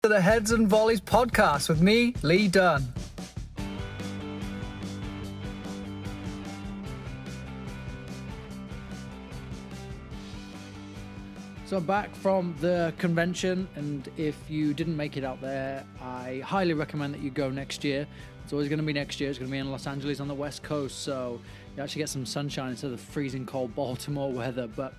To the Heads and Volleys podcast with me, Lee Dunn. So I'm back from the convention, and if you didn't make it out there, I highly recommend that you go next year. It's always going to be next year. It's going to be in Los Angeles on the West Coast, so you actually get some sunshine instead of the freezing cold Baltimore weather. But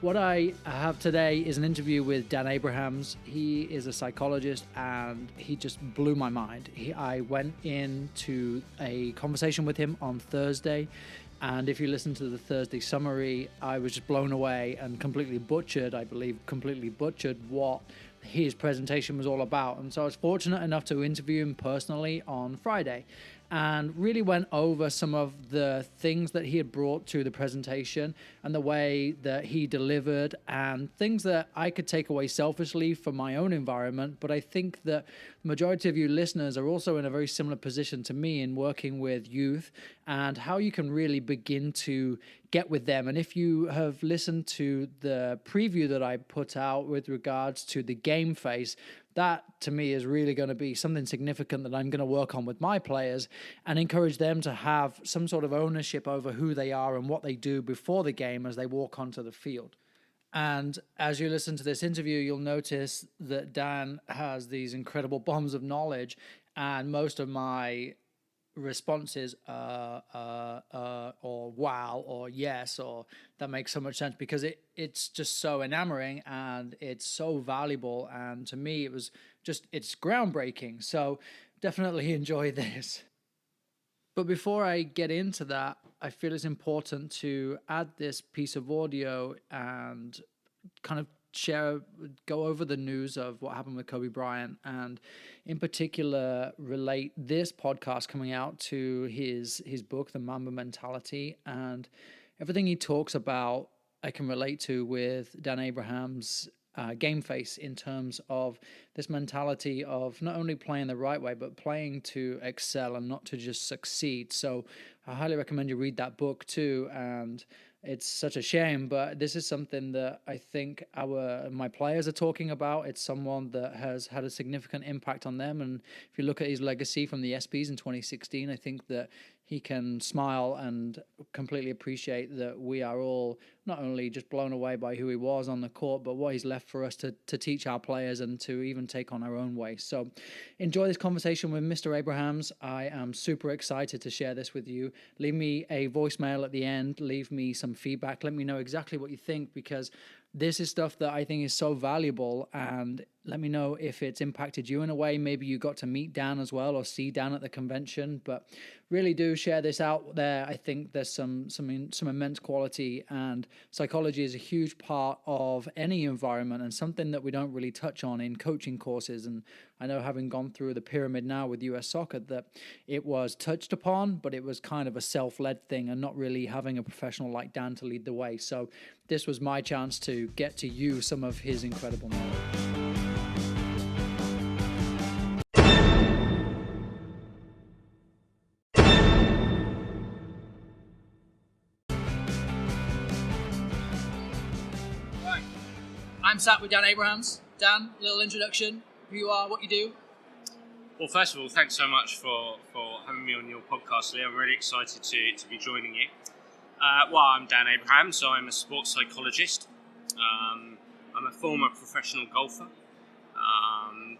what I have today is an interview with Dan Abrahams. He is a psychologist, and he just blew my mind. I went into a conversation with him on Thursday, and if you listen to the Thursday summary, I was just blown away and completely butchered what his presentation was all about. And so I was fortunate enough to interview him personally on Friday and really went over some of the things that he had brought to the presentation and the way that he delivered, and things that I could take away selfishly for my own environment. But I think that the majority of you listeners are also in a very similar position to me in working with youth and how you can really begin to get with them. And if you have listened to the preview that I put out with regards to the game face, that to me is really going to be something significant that I'm going to work on with my players and encourage them to have some sort of ownership over who they are and what they do before the game as they walk onto the field. And as you listen to this interview, you'll notice that Dan has these incredible bombs of knowledge, and most of my responses or wow or yes or that makes so much sense because it's just so enamoring and it's so valuable, and to me it's groundbreaking. So definitely enjoy this. But before I get into that, I feel it's important to add this piece of audio and kind of go over the news of what happened with Kobe Bryant, and in particular relate this podcast coming out to his book, The Mamba Mentality, and everything he talks about I can relate to with Dan Abrahams' game face in terms of this mentality of not only playing the right way, but playing to excel and not to just succeed. So I highly recommend you read that book too. And it's such a shame, but this is something that I think my players are talking about. It's someone that has had a significant impact on them. And if you look at his legacy from the ESPYs in 2016, I think that he can smile and completely appreciate that we are all not only just blown away by who he was on the court, but what he's left for us to teach our players and to even take on our own way. So enjoy this conversation with Mr. Abrahams. I am super excited to share this with you. Leave me a voicemail at the end. Leave me some feedback. Let me know exactly what you think, because this is stuff that I think is so valuable, and let me know if it's impacted you in a way. Maybe you got to meet Dan as well or see Dan at the convention, but really do share this out there. I think there's some immense quality, and psychology is a huge part of any environment and something that we don't really touch on in coaching courses. And I know, having gone through the pyramid now with US Soccer, that it was touched upon, but it was kind of a self-led thing and not really having a professional like Dan to lead the way. So this was my chance to get to use some of his incredible knowledge. Right, I'm sat with Dan Abrahams. Dan, little introduction, who you are, what you do. Well, first of all, thanks so much for having me on your podcast, Lee. I'm really excited to be joining you. I'm Dan Abrahams, so I'm a sports psychologist. I'm a former professional golfer.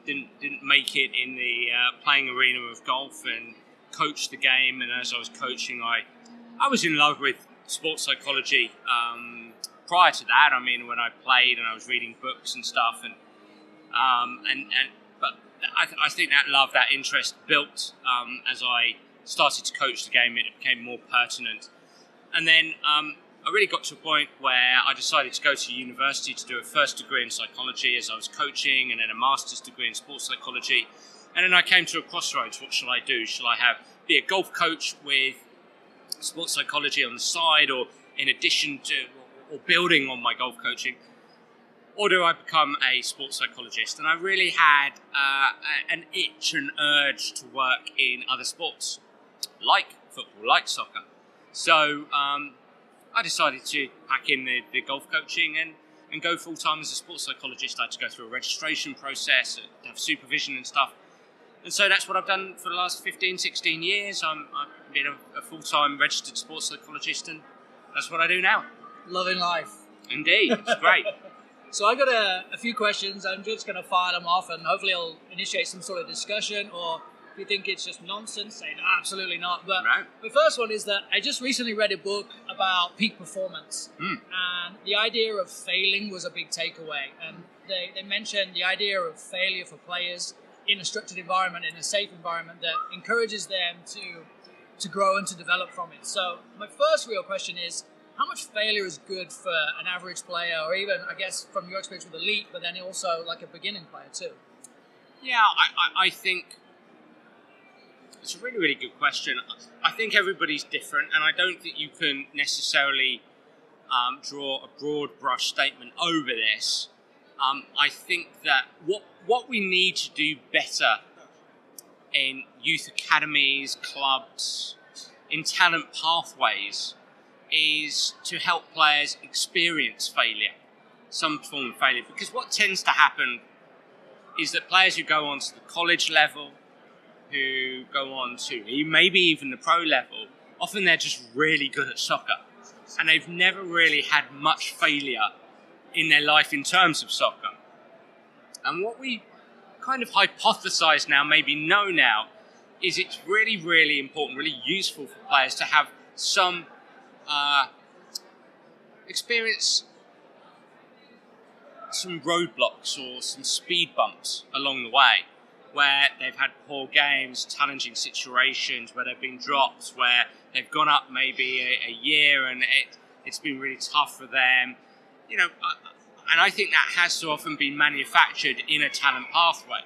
Didn't make it in the playing arena of golf and coached the game. And as I was coaching, I was in love with sports psychology. Prior to that, I mean, when I played and I was reading books and stuff, but I think that love, that interest built as I started to coach the game. It became more pertinent. And then I really got to a point where I decided to go to university to do a first degree in psychology as I was coaching, and then a master's degree in sports psychology. And then I came to a crossroads. What shall I do? Shall I be a golf coach with sports psychology on the side, or in addition to, or building on my golf coaching? Or do I become a sports psychologist? And I really had an itch and urge to work in other sports, like football, like soccer. So I decided to pack in the golf coaching, and and go full-time as a sports psychologist. I had to go through a registration process, have supervision and stuff. And so that's what I've done for the last 15, 16 years. I've been a full-time registered sports psychologist, and that's what I do now. Loving life. Indeed, it's great. So I got a few questions. I'm just going to fire them off, and hopefully I'll initiate some sort of discussion, or if you think it's just nonsense, say no, absolutely not. But Right. the first one is that I just recently read a book about peak performance, and the idea of failing was a big takeaway. And they mentioned the idea of failure for players in a structured environment, in a safe environment that encourages them to grow and to develop from it. So my first real question is, how much failure is good for an average player, or even, I guess, from your experience with elite, but then also like a beginning player too? Yeah, I think it's a really, really good question. I think everybody's different, and I don't think you can necessarily draw a broad brush statement over this. I think that what we need to do better in youth academies, clubs, in talent pathways, is to help players experience failure, some form of failure. Because what tends to happen is that players who go on to the college level, who go on to maybe even the pro level, often they're just really good at soccer. And they've never really had much failure in their life in terms of soccer. And what we kind of hypothesize now, maybe know now, is it's really, really important, really useful for players to have some experience some roadblocks or some speed bumps along the way, where they've had poor games, challenging situations, where they've been dropped, where they've gone up maybe a year and it's been really tough for them. You know, and I think that has so often been manufactured in a talent pathway,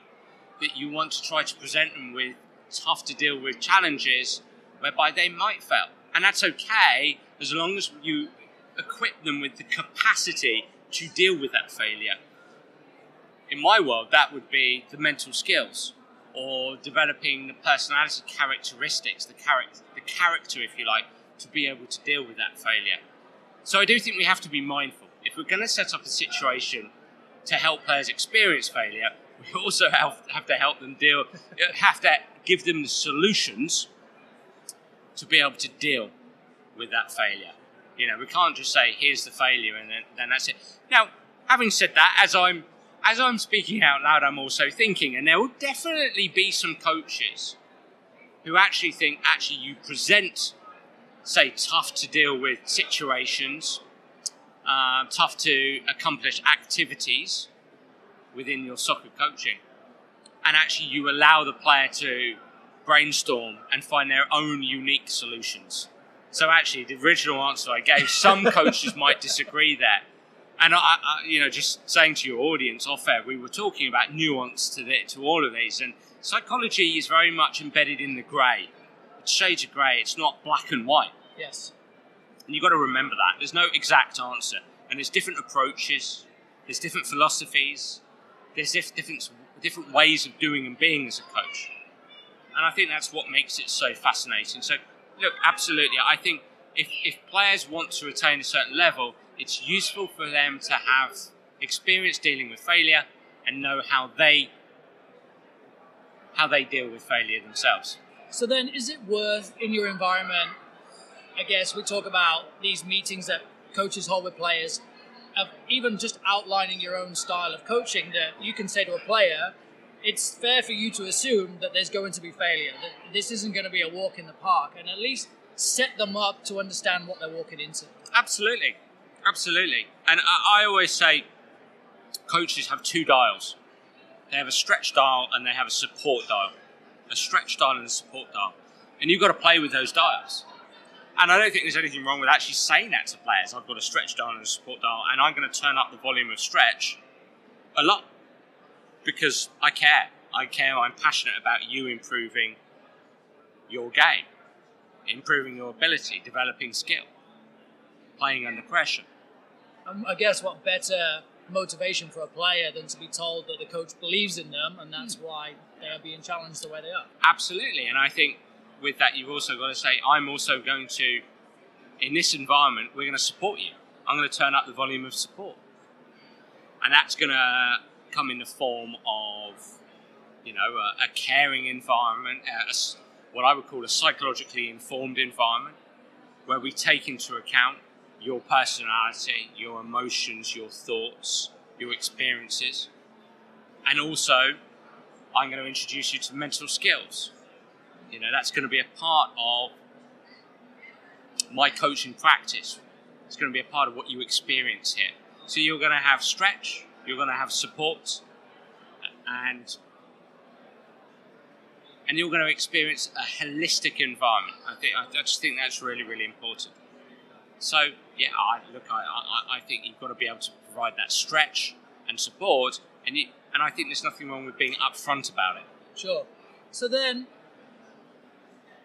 that you want to try to present them with tough to deal with challenges whereby they might fail. And that's okay, as long as you equip them with the capacity to deal with that failure. In my world, that would be the mental skills, or developing the personality characteristics, the character, if you like, to be able to deal with that failure. So I do think we have to be mindful. If we're going to set up a situation to help players experience failure, we also have to help them have to give them the solutions to be able to deal with that failure. You know, we can't just say, here's the failure, and then that's it. Now, having said that, as I'm speaking out loud, I'm also thinking, and there will definitely be some coaches who actually think, you present, say, tough to deal with situations, tough to accomplish activities within your soccer coaching, and actually you allow the player to brainstorm and find their own unique solutions. So actually, the original answer I gave, some coaches might disagree there. And I just saying to your audience off air, we were talking about nuance to all of these, and psychology is very much embedded in the grey. It's shades of grey. It's not black and white. Yes. And you've got to remember that. There's no exact answer, and there's different approaches, there's different philosophies, there's different ways of doing and being as a coach. And I think that's what makes it so fascinating. So, look, absolutely, I think if players want to attain a certain level, it's useful for them to have experience dealing with failure and know how they deal with failure themselves. So then, is it worth, in your environment, I guess we talk about these meetings that coaches hold with players, of even just outlining your own style of coaching, that you can say to a player, it's fair for you to assume that there's going to be failure, that this isn't going to be a walk in the park, and at least set them up to understand what they're walking into? Absolutely. And I always say coaches have two dials. They have a stretch dial and they have a support dial. A stretch dial and a support dial. And you've got to play with those dials. And I don't think there's anything wrong with actually saying that to players. I've got a stretch dial and a support dial, and I'm going to turn up the volume of stretch a lot because I care. I'm passionate about you improving your game, improving your ability, developing skill, playing under pressure. I guess what better motivation for a player than to be told that the coach believes in them, and that's why they are being challenged the way they are. Absolutely. And I think with that, you've also got to say, I'm also going to, in this environment, we're going to support you. I'm going to turn up the volume of support. And that's going to come in the form of, a caring environment, what I would call a psychologically informed environment, where we take into account your personality, your emotions, your thoughts, your experiences. And also, I'm going to introduce you to mental skills. That's going to be a part of my coaching practice. It's going to be a part of what you experience here. So you're going to have stretch, you're going to have support, and you're going to experience a holistic environment. I just think that's really, really important. So yeah, I think you've got to be able to provide that stretch and support, and I think there's nothing wrong with being upfront about it. Sure. So then,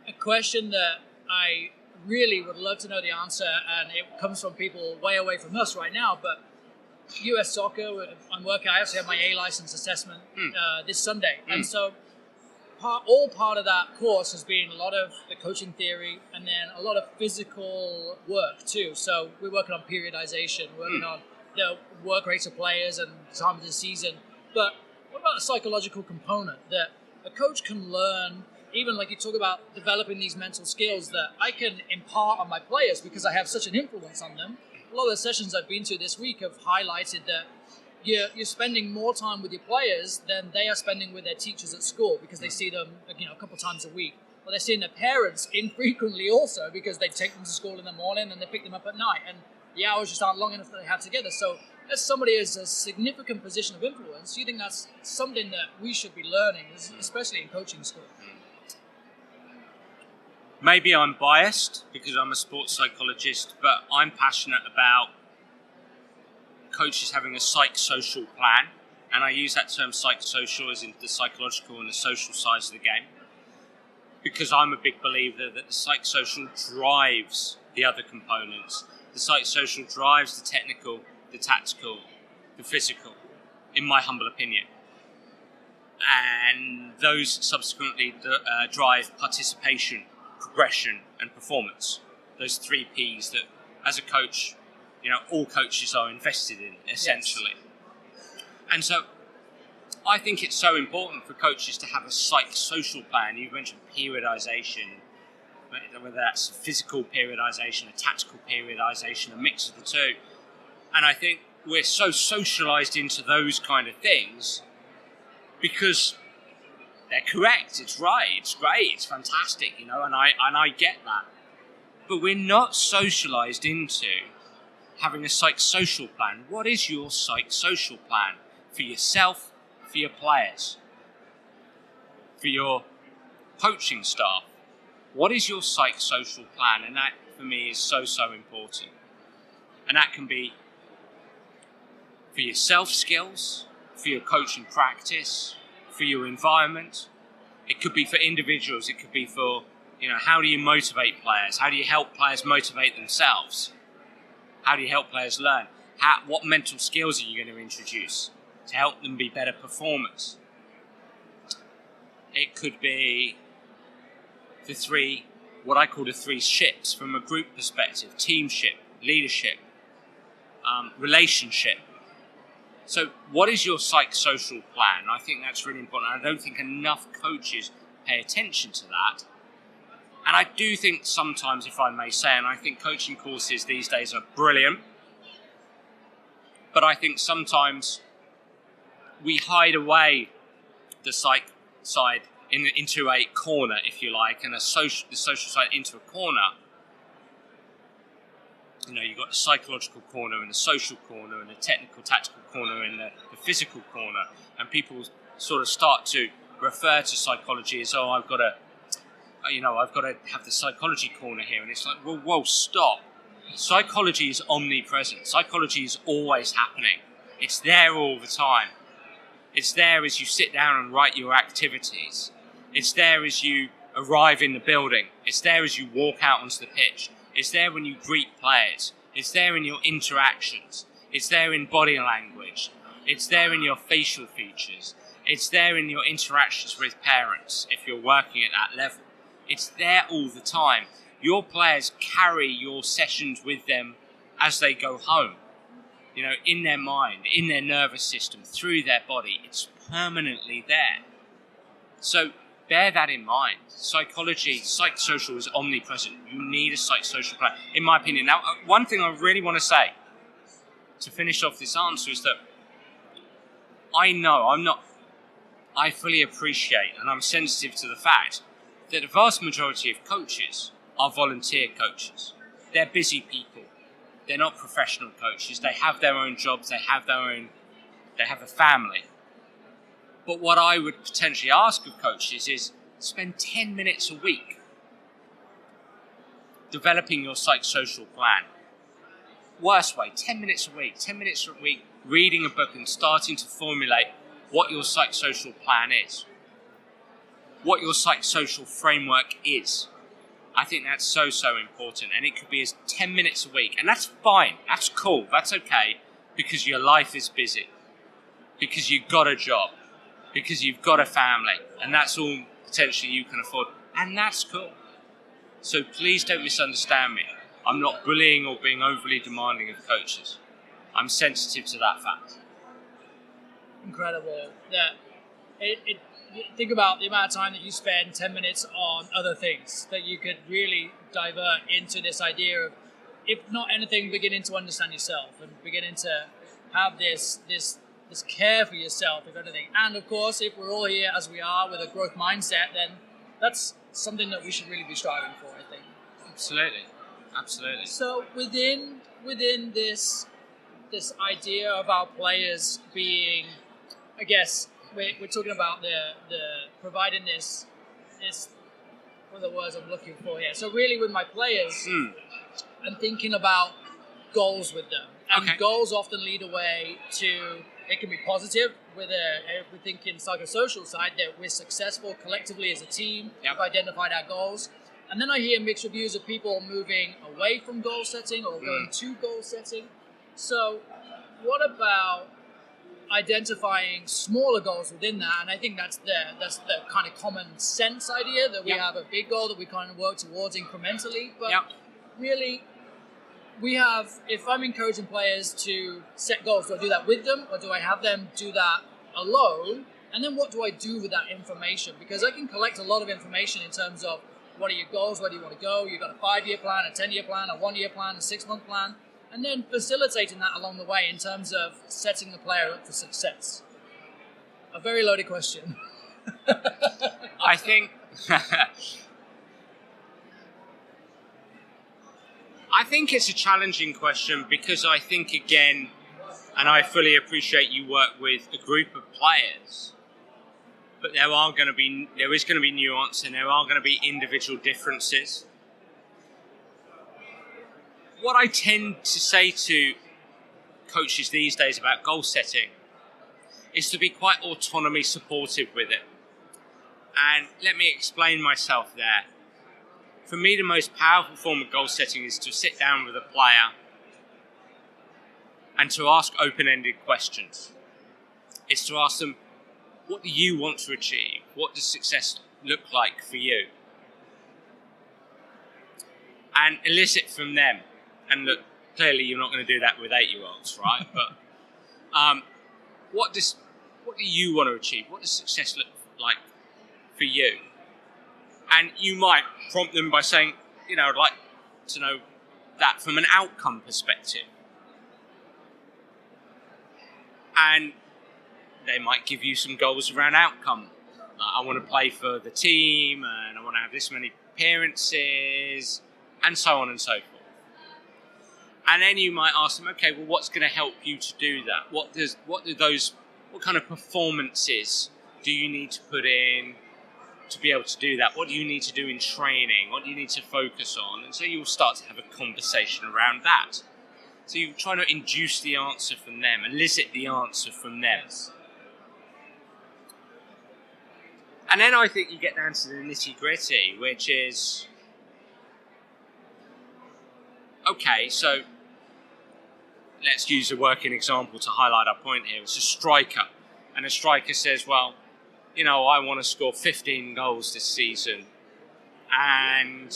a question that I really would love to know the answer, and it comes from people way away from us right now, but US soccer, I'm working, I actually have my A license assessment this Sunday. And so part of that course has been a lot of the coaching theory and then a lot of physical work too. So we're working on periodization, working on the work rates of players and time of the season. But what about the psychological component that a coach can learn, even like you talk about developing these mental skills that I can impart on my players because I have such an influence on them? A lot of the sessions I've been to this week have highlighted that you're spending more time with your players than they are spending with their teachers at school because they see them a couple times a week. Or they're seeing their parents infrequently also because they take them to school in the morning and they pick them up at night. And the hours just aren't long enough that they have together. So as somebody has a significant position of influence, do you think that's something that we should be learning, especially in coaching school? Maybe I'm biased because I'm a sports psychologist, but I'm passionate about coaches having a psychosocial plan. And I use that term psychosocial as in the psychological and the social sides of the game. Because I'm a big believer that the psychosocial drives the other components. The psychosocial drives the technical, the tactical, the physical, in my humble opinion. And those subsequently drive participation, progression, and performance. Those 3 Ps that, as a coach, all coaches are invested in, essentially. Yes. And so I think it's so important for coaches to have a psychosocial plan. You mentioned periodization, whether that's a physical periodization, a tactical periodization, a mix of the two. And I think we're so socialized into those kind of things because they're correct, it's right, it's great, it's fantastic, and I get that. But we're not socialized into having a psychosocial plan. What is your psychosocial plan for yourself, for your players, for your coaching staff? What is your psychosocial plan? And that, for me, is so, so important. And that can be for your self-skills, for your coaching practice, for your environment. It could be for individuals. It could be for, how do you motivate players? How do you help players motivate themselves? How do you help players learn? What mental skills are you going to introduce to help them be better performers? It could be what I call the 3 ships from a group perspective: teamship, leadership, relationship. So what is your psychosocial plan? I think that's really important. I don't think enough coaches pay attention to that. And I do think sometimes, if I may say, and I think coaching courses these days are brilliant, but I think sometimes we hide away the psych side into a corner, if you like, and the social side into a corner. You've got the psychological corner and the social corner and the technical, tactical corner and the physical corner. And people sort of start to refer to psychology as, I've got to have the psychology corner here. And it's like, whoa, stop. Psychology is omnipresent. Psychology is always happening. It's there all the time. It's there as you sit down and write your activities. It's there as you arrive in the building. It's there as you walk out onto the pitch. It's there when you greet players. It's there in your interactions. It's there in body language. It's there in your facial features. It's there in your interactions with parents if you're working at that level. It's there all the time. Your players carry your sessions with them as they go home. in their mind, in their nervous system, through their body. It's permanently there. So bear that in mind. Psychology, psychosocial is omnipresent. You need a psychosocial plan, in my opinion. Now, one thing I really want to say to finish off this answer is that I fully appreciate and I'm sensitive to the fact that the vast majority of coaches are volunteer coaches. They're busy people. They're not professional coaches. They have their own jobs. They have a family. But what I would potentially ask of coaches is spend 10 minutes a week developing your psychosocial plan. Worst way, 10 minutes a week, reading a book and starting to formulate what your psychosocial plan is, what your psychosocial framework is. I think that's so important, and it could be as 10 minutes a week, and that's fine, that's cool, that's okay, because your life is busy, because you've got a job, because you've got a family, and that's all potentially you can afford, and that's cool. So please don't misunderstand me. I'm not bullying or being overly demanding of coaches. I'm sensitive to that fact. Incredible. Yeah. Think about the amount of time that you spend 10 minutes on other things that you could really divert into this idea of, if not anything, beginning to understand yourself and beginning to have this care for yourself, if anything. And of course, if we're all here as we are with a growth mindset, then that's something that we should really be striving for, I think. Absolutely. So within this idea of our players being, I guess, we're talking about the providing this what are the words I'm looking for here? So really with my players, I'm thinking about goals with them. And goals often lead away to, it can be positive with if we're thinking psychosocial side, that we're successful collectively as a team, we've identified our goals. And then I hear mixed reviews of people moving away from goal setting or going to goal setting. So what about identifying smaller goals within that? And I think that's the kind of common sense idea that we have a big goal that we kind of work towards incrementally. But really, if I'm encouraging players to set goals, do I do that with them or do I have them do that alone? And then what do I do with that information? Because I can collect a lot of information in terms of what are your goals, where do you want to go? You've got a 5-year plan, a 10-year plan, a 1-year plan, a 6-month plan, and then facilitating that along the way in terms of setting the player up for success. A very loaded question. I think it's a challenging question because I think, again, and I fully appreciate you work with a group of players, but there is going to be nuance and there are going to be individual differences. What I tend to say to coaches these days about goal setting is to be quite autonomy supportive with it. And let me explain myself there. For me, the most powerful form of goal setting is to sit down with a player and to ask open-ended questions. It's to ask them, what do you want to achieve? What does success look like for you? And elicit from them. And look, clearly you're not going to do that with 8-year-olds, right? But what do you want to achieve? What does success look like for you? And you might prompt them by saying, I'd like to know that from an outcome perspective. And they might give you some goals around outcome. Like, I want to play for the team, and I want to have this many appearances, and so on and so forth. And then you might ask them, okay, well, what's going to help you to do that? What kind of performances do you need to put in to be able to do that? What do you need to do in training? What do you need to focus on? And so you'll start to have a conversation around that. So you try to induce the answer from them, elicit the answer from them. And then I think you get down to the nitty-gritty, which is, okay, so let's use a working example to highlight our point here. It's a striker. And a striker says, well, I want to score 15 goals this season. And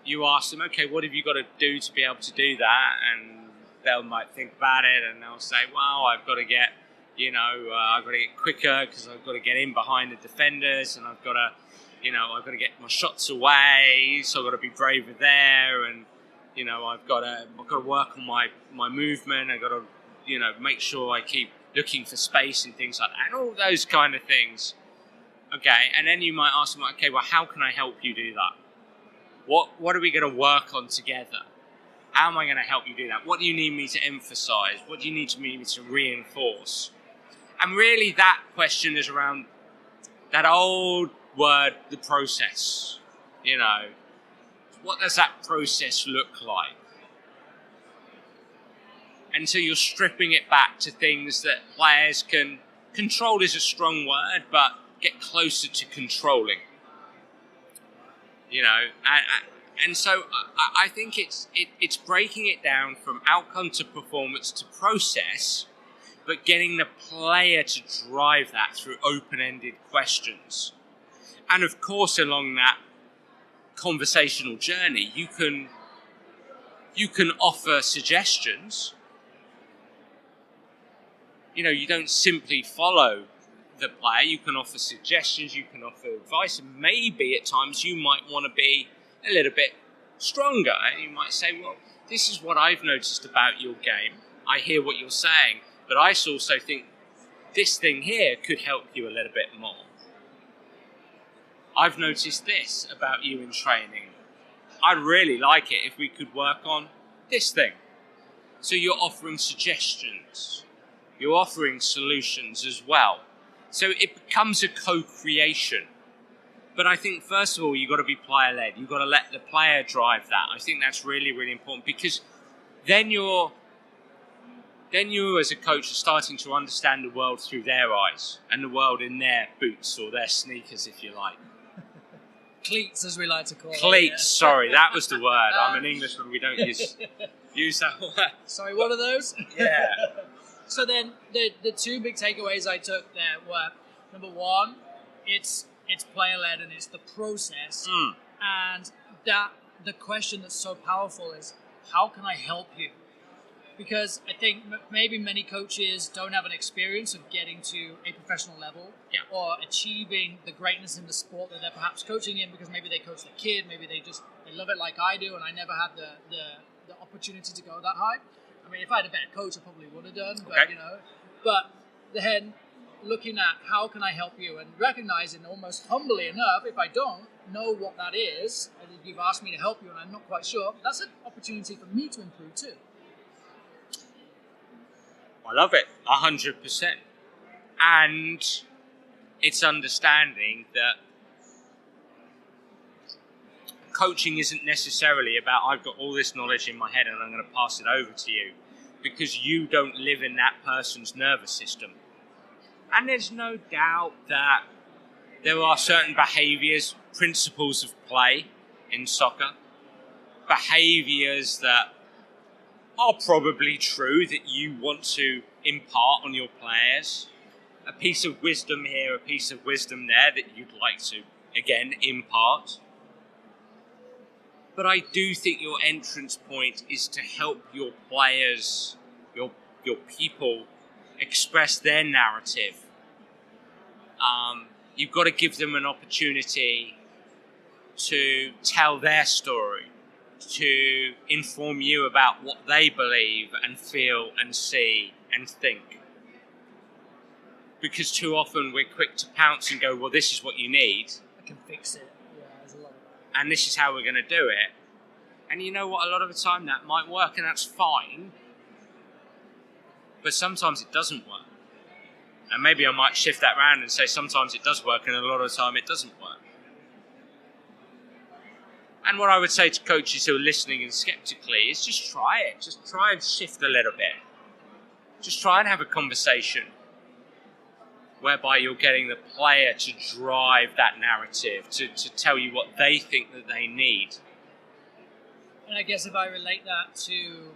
you ask them, okay, what have you got to do to be able to do that? And they might think about it and they'll say, well, I've got to get, I've got to get quicker because I've got to get in behind the defenders and I've got to get my shots away, so I've got to be braver there, and I've got to work on my movement. I've got to make sure I keep looking for space and things like that, and all those kind of things. Okay, and then you might ask them, okay, well, how can I help you do that? What are we going to work on together? How am I going to help you do that? What do you need me to emphasize? What do you need me to reinforce? And really that question is around that old word, the process. What does that process look like? And so you're stripping it back to things that players can, control is a strong word, but get closer to controlling. And so I think it's breaking it down from outcome to performance to process, but getting the player to drive that through open-ended questions. And of course, along that conversational journey, you can offer suggestions. You don't simply follow the player. You can offer suggestions, you can offer advice, and maybe at times you might want to be a little bit stronger. You might say, well, this is what I've noticed about your game. I hear what you're saying, but I also think this thing here could help you a little bit more. I've noticed this about you in training. I'd really like it if we could work on this thing. So you're offering suggestions. You're offering solutions as well. So it becomes a co-creation. But I think, first of all, you've got to be player-led. You've got to let the player drive that. I think that's really, really important, because then you as a coach are starting to understand the world through their eyes and the world in their boots or their sneakers, if you like. Cleats, as we like to call it. Cleats, sorry, that was the word. I'm an Englishman, we don't use that word. Sorry, what are those? Yeah. So then the two big takeaways I took there were, number one, it's player-led and it's the process. And that the question that's so powerful is, how can I help you? Because I think maybe many coaches don't have an experience of getting to a professional level or achieving the greatness in the sport that they're perhaps coaching in, because maybe they coach their kid, maybe they love it like I do, and I never had the opportunity to go that high. I mean, if I had a better coach, I probably would have done, but But then looking at how can I help you, and recognizing almost humbly enough, if I don't know what that is, and you've asked me to help you and I'm not quite sure, that's an opportunity for me to improve too. I love it, 100%. And it's understanding that coaching isn't necessarily about, I've got all this knowledge in my head and I'm going to pass it over to you, because you don't live in that person's nervous system. And there's no doubt that there are certain behaviours, principles of play in soccer, behaviours that are probably true that you want to impart on your players. A piece of wisdom here, a piece of wisdom there that you'd like to, again, impart. But I do think your entrance point is to help your players, your people, express their narrative. You've got to give them an opportunity to tell their story, to inform you about what they believe and feel and see and think. Because too often we're quick to pounce and go, well, this is what you need. I can fix it. Yeah, there's a lot of that. And this is how we're going to do it. And you know what? A lot of the time that might work and that's fine. But sometimes it doesn't work. And maybe I might shift that around and say sometimes it does work and a lot of the time it doesn't work. And what I would say to coaches who are listening and skeptically is just try it. Just try and shift a little bit. Just try and have a conversation whereby you're getting the player to drive that narrative, to tell you what they think that they need. And I guess if I relate that to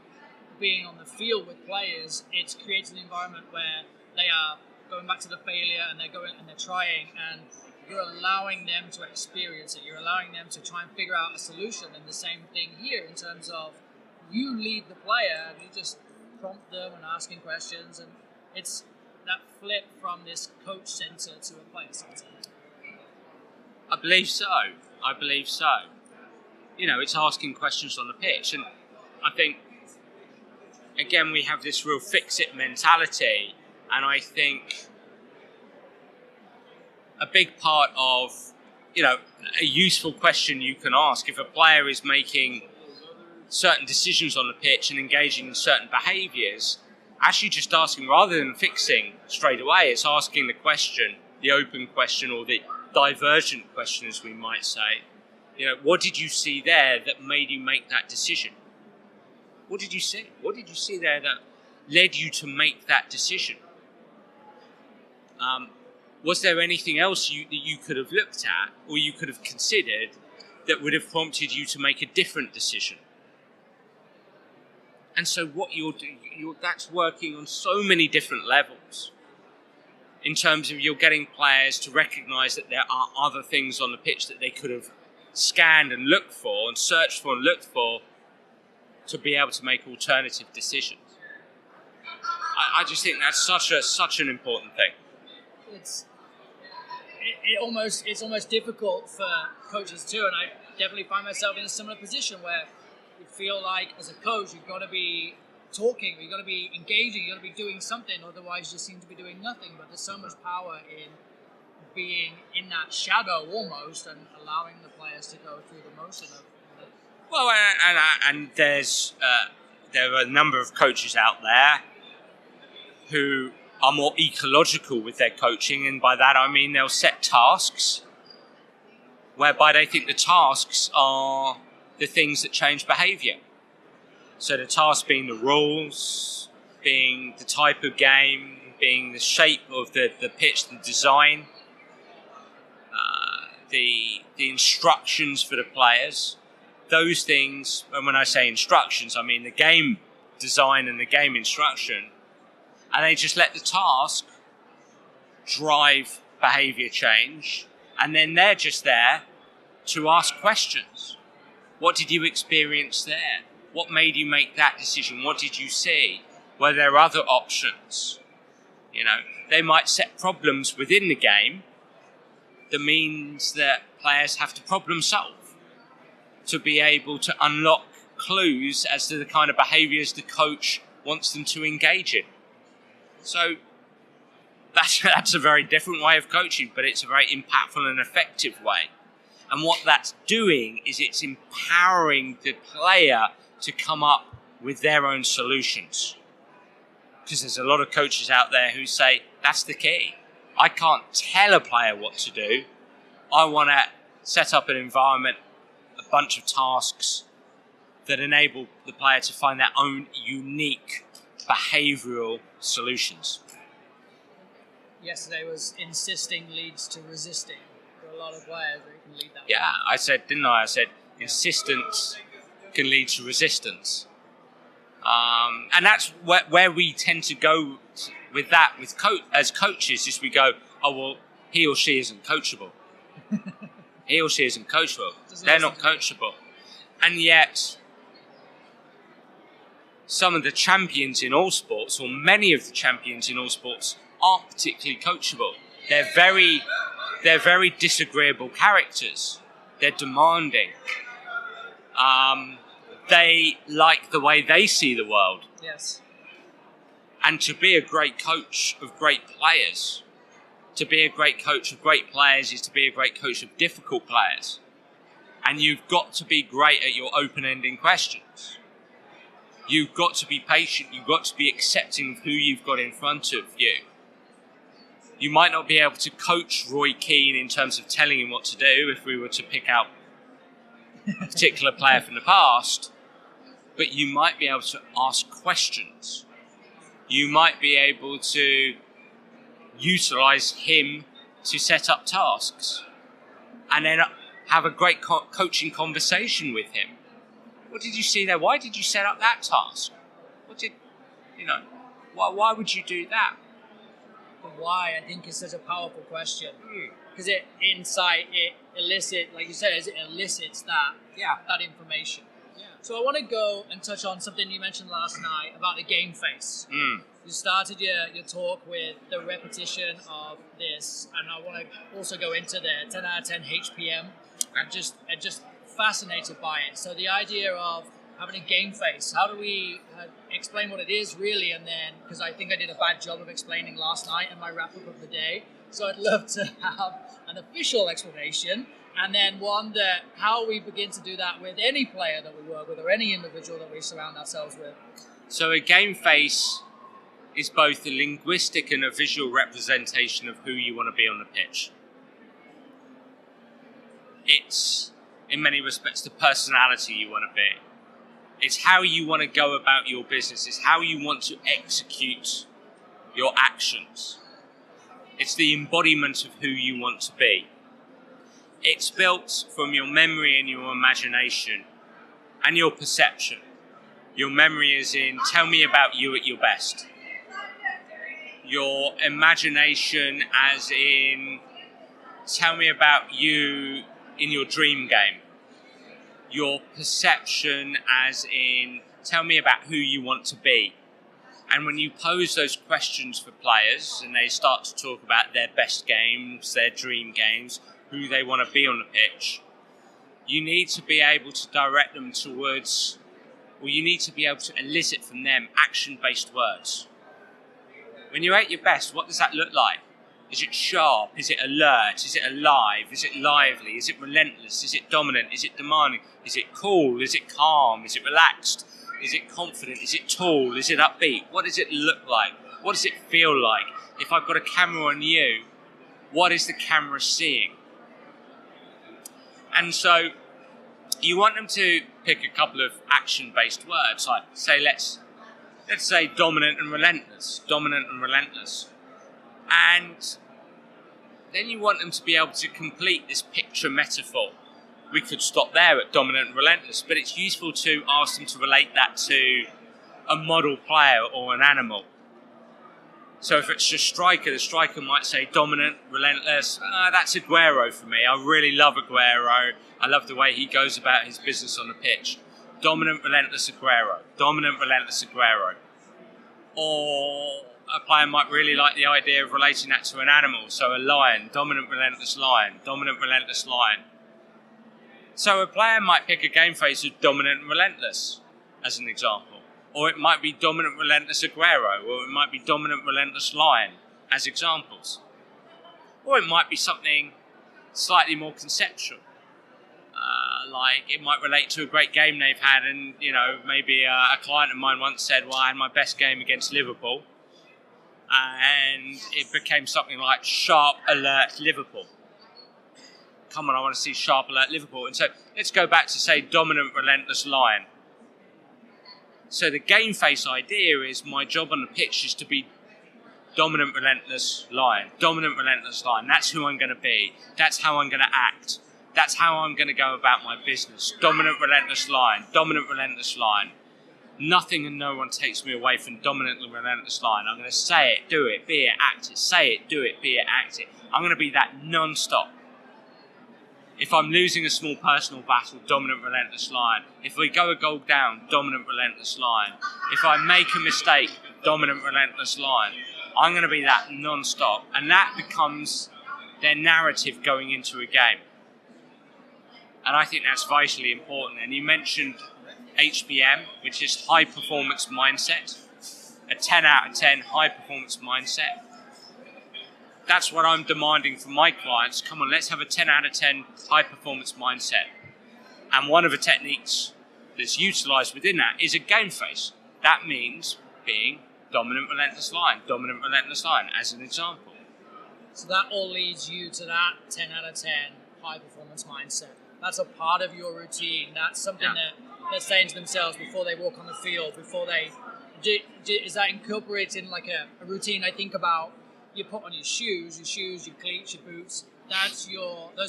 being on the field with players, it's created an environment where they are going back to the failure and they're going and they're trying, and you're allowing them to experience it. You're allowing them to try and figure out a solution. And the same thing here in terms of you lead the player and you just prompt them and asking questions, and it's that flip from this coach center to a player center. I believe so. It's asking questions on the pitch, and I think again we have this real fix-it mentality, and I think a big part of a useful question you can ask if a player is making certain decisions on the pitch and engaging in certain behaviours, actually just asking rather than fixing straight away, it's asking the question, the open question or the divergent question, as we might say. What did you see there that made you make that decision? What did you see? What did you see there that led you to make that decision? Was there anything else that you could have looked at or you could have considered that would have prompted you to make a different decision? And so what you're that's working on so many different levels in terms of you're getting players to recognise that there are other things on the pitch that they could have scanned and looked for and searched for and looked for to be able to make alternative decisions. I just think that's such an important thing. It's almost difficult for coaches too, and I definitely find myself in a similar position where you feel like as a coach you've got to be talking, you've got to be engaging, you've got to be doing something, otherwise you seem to be doing nothing. But there's so much power in being in that shadow almost and allowing the players to go through the motion of it. Well, and there are a number of coaches out there who are more ecological with their coaching, and by that I mean they'll set tasks whereby they think the tasks are the things that change behaviour. So the task being the rules, being the type of game, being the shape of the pitch, the design, the instructions for the players. Those things, and when I say instructions, I mean the game design and the game instruction. And they just let the task drive behaviour change, and then they're just there to ask questions. What did you experience there? What made you make that decision? What did you see? Were there other options? They might set problems within the game that means that players have to problem solve to be able to unlock clues as to the kind of behaviours the coach wants them to engage in. So that's a very different way of coaching, but it's a very impactful and effective way. And what that's doing is it's empowering the player to come up with their own solutions. Because there's a lot of coaches out there who say, that's the key. I can't tell a player what to do. I want to set up an environment, a bunch of tasks that enable the player to find their own unique behavioural solutions. Yesterday was insisting leads to resisting. For a lot of players, they can lead that way. Yeah, I said, didn't I? I said insistence can lead to resistance. And that's where we tend to go with that as coaches, is we go, oh, well, he or she isn't coachable. He or she isn't coachable. They're not coachable. And yet, some of the champions in all sports, or many of the champions in all sports, aren't particularly coachable. They're very disagreeable characters. They're demanding. They like the way they see the world. Yes. And to be a great coach of great players, to be a great coach of great players is to be a great coach of difficult players. And you've got to be great at your open-ending questions. You've got to be patient. You've got to be accepting of who you've got in front of you. You might not be able to coach Roy Keane in terms of telling him what to do if we were to pick out a particular player from the past, but you might be able to ask questions. You might be able to utilise him to set up tasks and then have a great coaching conversation with him. What did you see there? Why did you set up that task? Why would you do that? The why, I think, is such a powerful question. Because it elicits that information. Yeah. Yeah. So I want to go and touch on something you mentioned last night about the game face. You started your talk with the repetition of this, and I want to also go into the 10 out of 10 HPM. I'm just fascinated by it. So the idea of having a game face, how do we explain what it is really, and then, because I think I did a bad job of explaining last night in my wrap-up of the day, so I'd love to have an official explanation, and then one that how we begin to do that with any player that we work with or any individual that we surround ourselves with. So a game face is both a linguistic and a visual representation of who you want to be on the pitch. It's, in many respects, the personality you want to be. It's how you want to go about your business. It's how you want to execute your actions. It's the embodiment of who you want to be. It's built from your memory and your imagination and your perception. Your memory is in, tell me about you at your best. Your imagination as in, tell me about you in your dream game. Your perception as in, tell me about who you want to be. And when you pose those questions for players and they start to talk about their best games, their dream games, who they want to be on the pitch, you need to be able to direct them towards, or you need to be able to elicit from them action-based words. When you're at your best, what does that look like? Is it sharp? Is it alert? Is it alive? Is it lively? Is it relentless? Is it dominant? Is it demanding? Is it cool? Is it calm? Is it relaxed? Is it confident? Is it tall? Is it upbeat? What does it look like? What does it feel like? If I've got a camera on you, what is the camera seeing? And so you want them to pick a couple of action-based words, like say let's say dominant and relentless, and then you want them to be able to complete this picture metaphor. We could stop there at dominant and relentless, but it's useful to ask them to relate that to a model player or an animal. So if it's a striker, the striker might say dominant, relentless. That's Aguero for me. I really love Aguero. I love the way he goes about his business on the pitch. Dominant, relentless Aguero. Dominant, relentless Aguero. Or a player might really like the idea of relating that to an animal. So a lion, dominant, relentless lion. Dominant, relentless lion. So a player might pick a game face of dominant and relentless, as an example. Or it might be dominant, relentless Aguero. Or it might be dominant, relentless lion, as examples. Or it might be something slightly more conceptual. Like it might relate to a great game they've had, and maybe a client of mine once said, well, I had my best game against Liverpool, and it became something like sharp, alert Liverpool. Come on, I want to see sharp, alert Liverpool. And so let's go back to, say, dominant, relentless lion. So the game face idea is my job on the pitch is to be dominant, relentless lion. Dominant, relentless lion. That's who I'm going to be. That's how I'm going to act. That's how I'm going to go about my business. Dominant, relentless lion. Dominant, relentless lion. Nothing and no one takes me away from dominant, relentless lion. I'm going to say it, do it, be it, act it. Say it, do it, be it, act it. I'm going to be that non-stop. If I'm losing a small personal battle, dominant, relentless lion. If we go a goal down, dominant, relentless lion. If I make a mistake, dominant, relentless lion. I'm going to be that non-stop. And that becomes their narrative going into a game. And I think that's vitally important. And you mentioned HPM, which is high performance mindset. A 10 out of 10 high performance mindset. That's what I'm demanding from my clients. Come on, let's have a 10 out of 10 high performance mindset. And one of the techniques that's utilized within that is a game face. That means being dominant, relentless lion, as an example. So that all leads you to that 10 out of 10 high performance mindset. That's a part of your routine. That's something that they're saying to themselves before they walk on the field, before they... is that incorporated in like a routine? I think about you put on your shoes, your cleats, your boots. Those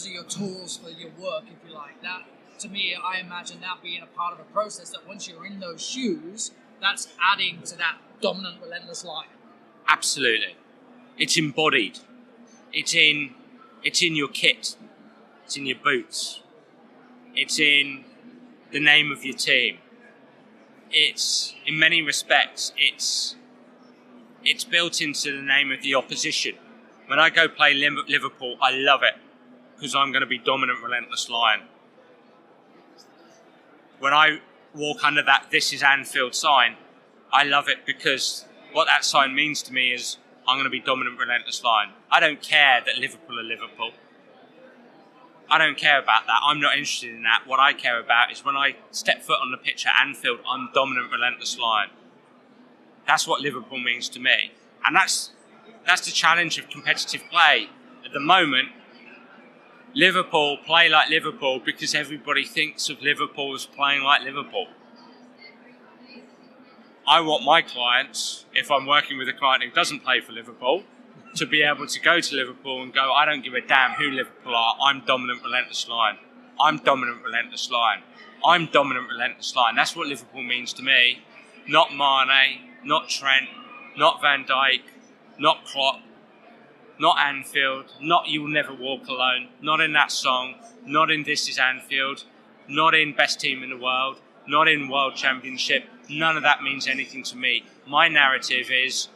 are your tools for your work, if you like. That, to me, I imagine that being a part of a process that once you're in those shoes, that's adding to that dominant, relentless lion. Absolutely. It's embodied. It's in your kit. It's in your boots. It's in the name of your team. It's, in many respects, it's built into the name of the opposition. When I go play Liverpool, I love it because I'm going to be dominant, relentless lion. When I walk under that "This is Anfield" sign, I love it because what that sign means to me is I'm going to be dominant, relentless lion. I don't care that Liverpool are Liverpool. I don't care about that. I'm not interested in that. What I care about is when I step foot on the pitch at Anfield, I'm dominant, relentless lion. That's what Liverpool means to me. And that's the challenge of competitive play. At the moment, Liverpool play like Liverpool because everybody thinks of Liverpool as playing like Liverpool. I want my clients, if I'm working with a client who doesn't play for Liverpool, to be able to go to Liverpool and go, I don't give a damn who Liverpool are, I'm dominant, relentless lion. I'm dominant, relentless lion. I'm dominant, relentless lion. That's what Liverpool means to me. Not Mane, not Trent, not Van Dijk, not Klopp, not Anfield, not You'll Never Walk Alone, not in that song, not in This Is Anfield, not in Best Team in the World, not in World Championship. None of that means anything to me. My narrative is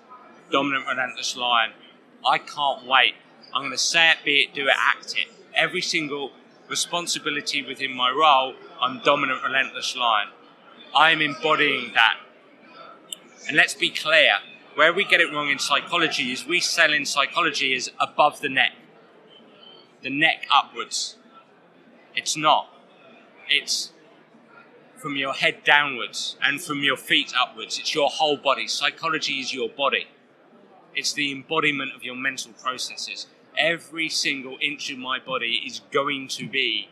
dominant, relentless lion. I can't wait. I'm going to say it, be it, do it, act it. Every single responsibility within my role, I'm dominant, relentless lion. I'm embodying that. And let's be clear, where we get it wrong in psychology is we sell in psychology as above the neck upwards. It's not. It's from your head downwards and from your feet upwards. It's your whole body. Psychology is your body. It's the embodiment of your mental processes. Every single inch of my body is going to be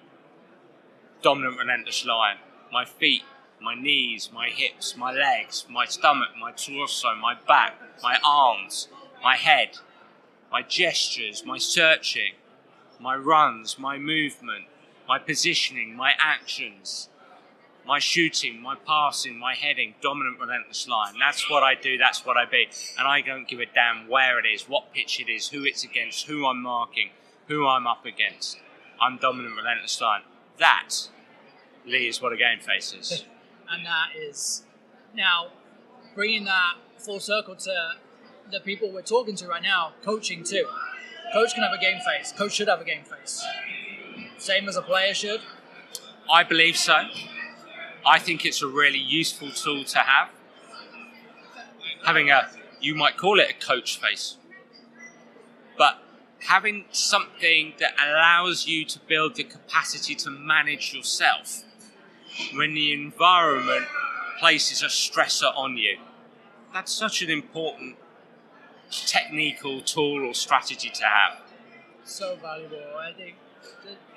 dominant, relentless lion. My feet, my knees, my hips, my legs, my stomach, my torso, my back, my arms, my head, my gestures, my searching, my runs, my movement, my positioning, my actions, my shooting, my passing, my heading, dominant, relentless lion. That's what I do, that's what I be. And I don't give a damn where it is, what pitch it is, who it's against, who I'm marking, who I'm up against. I'm dominant, relentless lion. That, Lee, is what a game face is. And that is, now, bringing that full circle to the people we're talking to right now, coaching too. Coach can have a game face. Coach should have a game face. Same as a player should. I believe so. I think it's a really useful tool to have. Having you might call it a coach face, but having something that allows you to build the capacity to manage yourself when the environment places a stressor on you. That's such an important technical tool or strategy to have. So valuable. I think,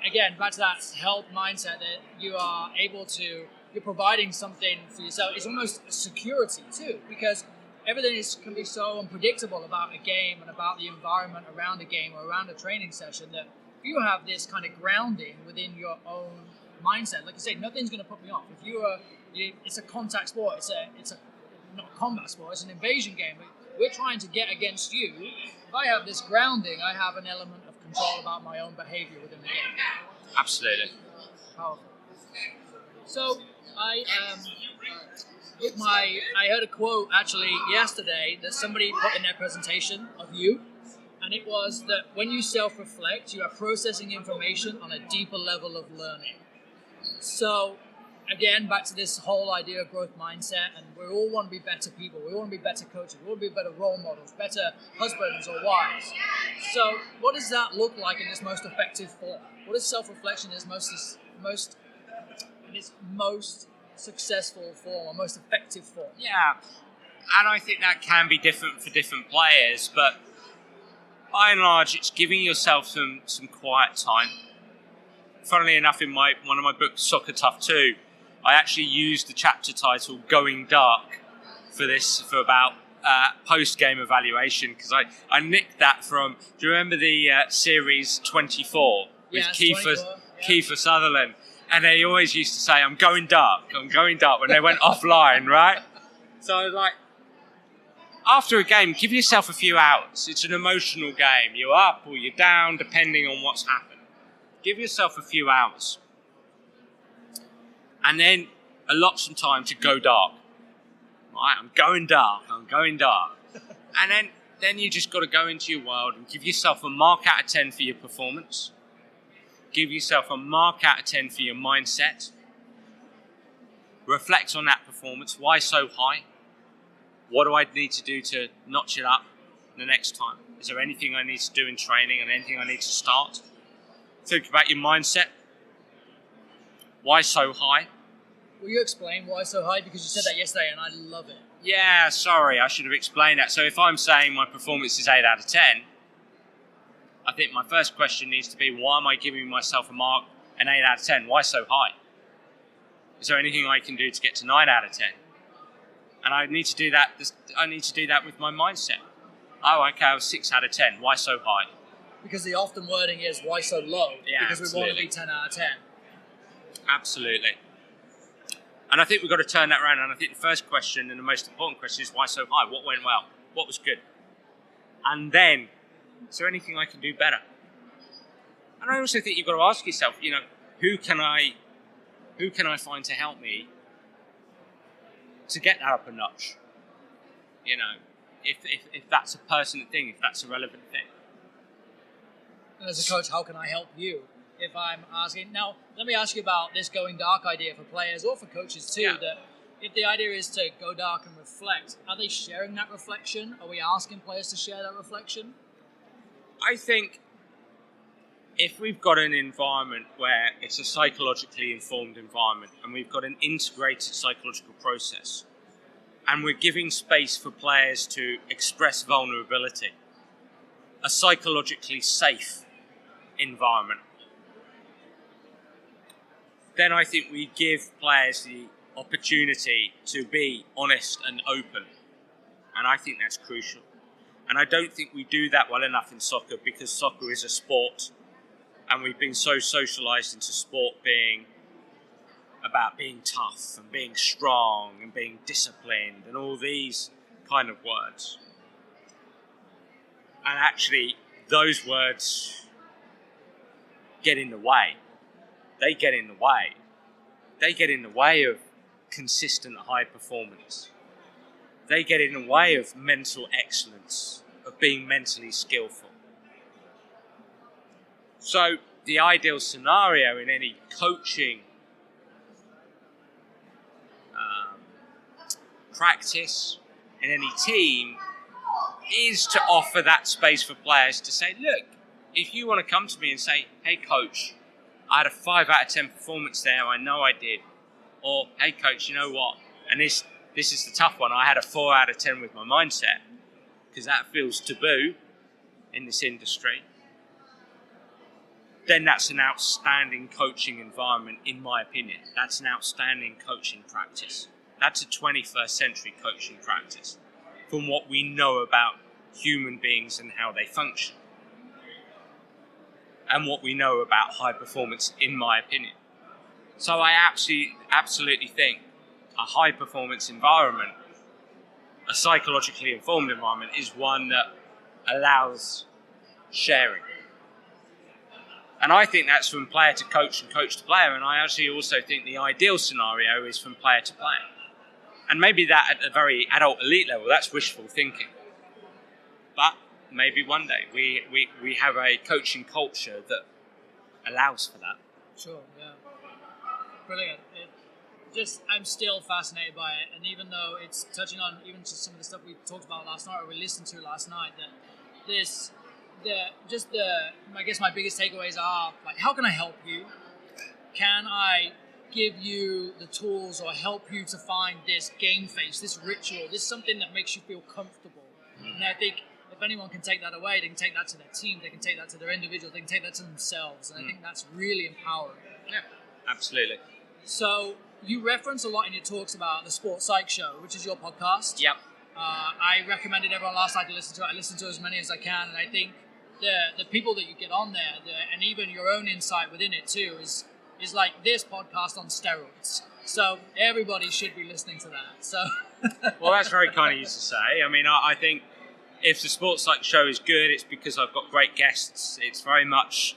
again, back to that health mindset that you are able to, you're providing something for yourself. It's almost security too, because everything can be so unpredictable about a game and about the environment around a game or around a training session that if you have this kind of grounding within your own mindset, like I say, nothing's going to put me off. If it's a contact sport, it's a not a combat sport, it's an invasion game. We're trying to get against you. If I have this grounding, I have an element of control about my own behavior within the game. Absolutely. Powerful. So I heard a quote actually yesterday that somebody put in their presentation of you, and it was that when you self-reflect, you are processing information on a deeper level of learning. So again, back to this whole idea of growth mindset, and we all want to be better people, we all want to be better coaches, we want to be better role models, better husbands or wives. So what does that look like in its most effective form? What is self-reflection in its most successful form or most effective form? Yeah, and I think that can be different for different players, but by and large, it's giving yourself some quiet time. Funnily enough, in one of my books, Soccer Tough 2, I actually used the chapter title "Going Dark" for about post-game evaluation, because I nicked that from, do you remember the series 24 with Kiefer Sutherland? And they always used to say, I'm going dark, when they went offline, right? So I was like, after a game, give yourself a few hours. It's an emotional game. You're up or you're down, depending on what's happened. Give yourself a few hours. And then allot some time to go dark. Right, I'm going dark. And then you just got to go into your world and give yourself a mark out of 10 for your performance. Give yourself a mark out of 10 for your mindset. Reflect on that performance. Why so high? What do I need to do to notch it up the next time? Is there anything I need to do in training and anything I need to start? Think about your mindset. Why so high? Will you explain why so high? Because you said that yesterday and I love it. Yeah, sorry, I should have explained that. So if I'm saying my performance is 8 out of 10, I think my first question needs to be, why am I giving myself a mark, an 8 out of 10? Why so high? Is there anything I can do to get to 9 out of 10? And I need to do that. I need to do that with my mindset. Oh, okay, I was 6 out of 10. Why so high? Because the often wording is, why so low? Yeah, because absolutely. we want to be 10 out of 10. Absolutely. And I think we've got to turn that around. And I think the first question and the most important question is, why so high? What went well? What was good? And then, is there anything I can do better? And I also think you've got to ask yourself, who can I find to help me to get that up a notch? If that's a pertinent thing, if that's a relevant thing. And as a coach, how can I help you? If I'm asking, now let me ask you about this going dark idea for players or for coaches too. Yeah. That if the idea is to go dark and reflect, are they sharing that reflection? Are we asking players to share that reflection? I think if we've got an environment where it's a psychologically informed environment and we've got an integrated psychological process and we're giving space for players to express vulnerability, a psychologically safe environment, then I think we give players the opportunity to be honest and open. And I think that's crucial. And I don't think we do that well enough in soccer because soccer is a sport and we've been so socialised into sport being about being tough and being strong and being disciplined and all these kind of words. And actually, those words get in the way. They get in the way. They get in the way of consistent high performance. They get in the way of mental excellence, of being mentally skillful. So the ideal scenario in any coaching practice, in any team, is to offer that space for players to say, look, if you want to come to me and say, hey coach, I had a 5 out of 10 performance there, I know I did. Or, hey coach, you know what? And this is the tough one. I had a 4 out of 10 with my mindset, because that feels taboo in this industry. Then that's an outstanding coaching environment, in my opinion. That's an outstanding coaching practice. That's a 21st century coaching practice from what we know about human beings and how they function. And what we know about high performance, in my opinion. So I absolutely think a high performance environment, a psychologically informed environment, is one that allows sharing. And I think that's from player to coach and coach to player. And I actually also think the ideal scenario is from player to player. And maybe that at a very adult elite level, that's wishful thinking. But maybe one day we have a coaching culture that allows for that. Sure, yeah. Brilliant. I'm still fascinated by it, and even though it's touching on even just some of the stuff we talked about last night or we listened to last night, I guess my biggest takeaways are, like, how can I help you? Can I give you the tools or help you to find this game face, this ritual, this something that makes you feel comfortable? And I think if anyone can take that away, they can take that to their team, they can take that to their individual, they can take that to themselves. And I think that's really empowering. Yeah, absolutely. So you reference a lot in your talks about the Sports Psych Show, which is your podcast. Yep. I recommended everyone last night to listen to it. I listen to as many as I can, and I think the people that you get on there, and even your own insight within it too, is like this podcast on steroids. So everybody should be listening to that. So. Well, that's very kind of you to say. I mean, I think if the Sports Psych Show is good, it's because I've got great guests. It's very much,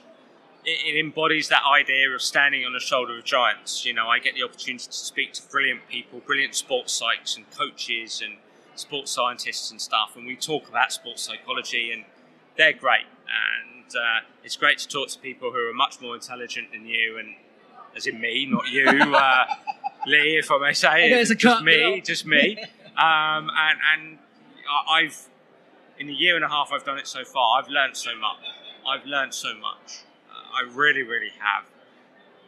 it embodies that idea of standing on the shoulder of giants. You know, I get the opportunity to speak to brilliant people, brilliant sports psychs and coaches and sports scientists and stuff, and we talk about sports psychology, and they're great. And it's great to talk to people who are much more intelligent than you, and as in me, not you, Lee, if I may say. Okay, it's just me. And I've, in the year and a half I've done it so far, I've learned so much. I really, really have.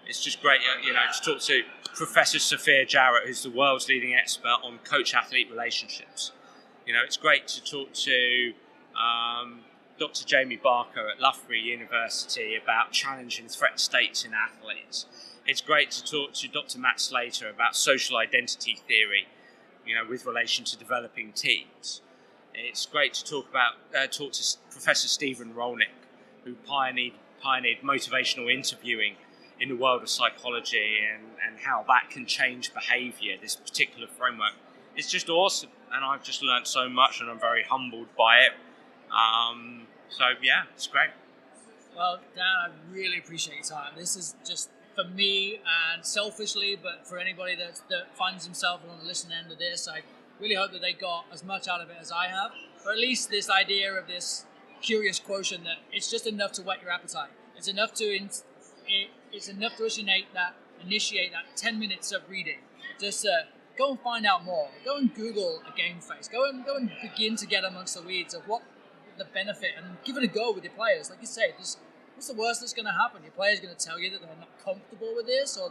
It's just great, you know, to talk to Professor Sophia Jarrett, who's the world's leading expert on coach-athlete relationships. You know, it's great to talk to Dr. Jamie Barker at Loughborough University about challenging threat states in athletes. It's great to talk to Dr. Matt Slater about social identity theory, you know, with relation to developing teams. It's great to talk to Professor Stephen Rolnick, who pioneered motivational interviewing in the world of psychology and how that can change behaviour, this particular framework. It's just awesome, and I've just learned so much, and I'm very humbled by it. So yeah, it's great. Well, Dan, I really appreciate your time. This is just, for me and selfishly, but for anybody that finds himself on the listening end of this, I really hope that they got as much out of it as I have, or at least this idea of this curious quotient that it's just enough to whet your appetite. It's enough to initiate that 10 minutes of reading. Just go and find out more. Go and Google a game face. Go and begin to get amongst the weeds of what the benefit, and give it a go with your players. Like you say, what's the worst that's going to happen? Your player's going to tell you that they're not comfortable with this, or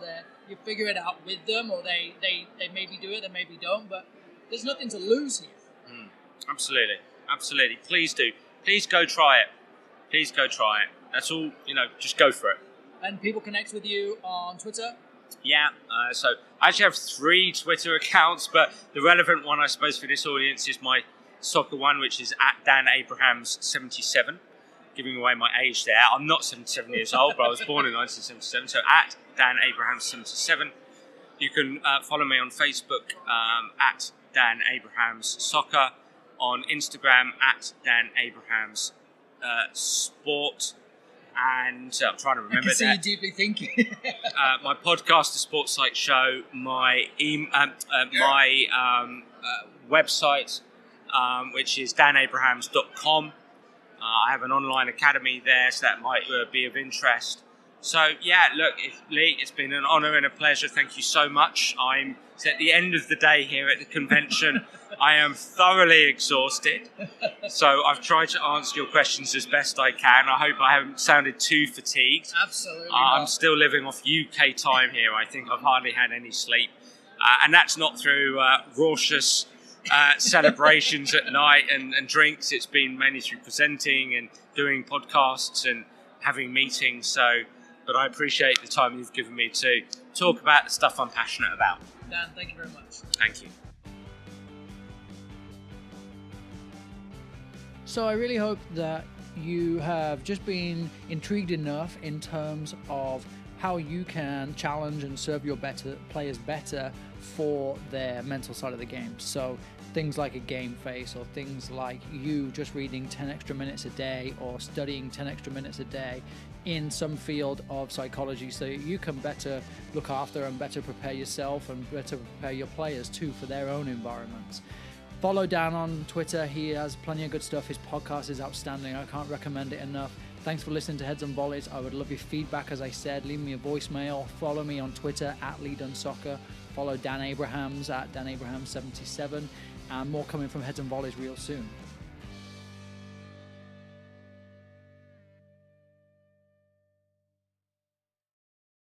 you figure it out with them, or they maybe do it, they maybe don't. But there's nothing to lose here. Absolutely. Please do. Please go try it. That's all, you know, just go for it. And people connect with you on Twitter? Yeah, so I actually have 3 Twitter accounts, but the relevant one, I suppose, for this audience is my soccer one, which is at DanAbrahams77, giving away my age there. I'm not 77 years old, but I was born in 1977, so at DanAbrahams77. You can follow me on Facebook at DanAbrahamsSoccer, on Instagram at DanAbrahamsSport, and I'm trying to remember that. I can see you deeply thinking. My podcast, The Sports Psych Show, my website, which is danabrahams.com. I have an online academy there, so that might be of interest. So, yeah, look, Lee, it's been an honour and a pleasure. Thank you so much. It's at the end of the day here at the convention. I am thoroughly exhausted. So I've tried to answer your questions as best I can. I hope I haven't sounded too fatigued. Absolutely I'm still living off UK time here. I think I've hardly had any sleep. And that's not through raucous celebrations at night and drinks. It's been mainly through presenting and doing podcasts and having meetings. But I appreciate the time you've given me to talk about the stuff I'm passionate about. Dan, thank you very much. Thank you. So I really hope that you have just been intrigued enough in terms of how you can challenge and serve your players better for their mental side of the game. So things like a game face, or things like you just reading 10 extra minutes a day or studying 10 extra minutes a day in some field of psychology, so you can better look after and better prepare yourself and better prepare your players too for their own environments. Follow Dan on Twitter. He has plenty of good stuff. His podcast is outstanding. I can't recommend it enough. Thanks for listening to Heads on Volleys. I would love your feedback, as I said. Leave me a voicemail. Follow me on Twitter at LeeDunSoccer. Follow Dan Abrahams at DanAbrahams77. And more coming from Heads on Volleys real soon.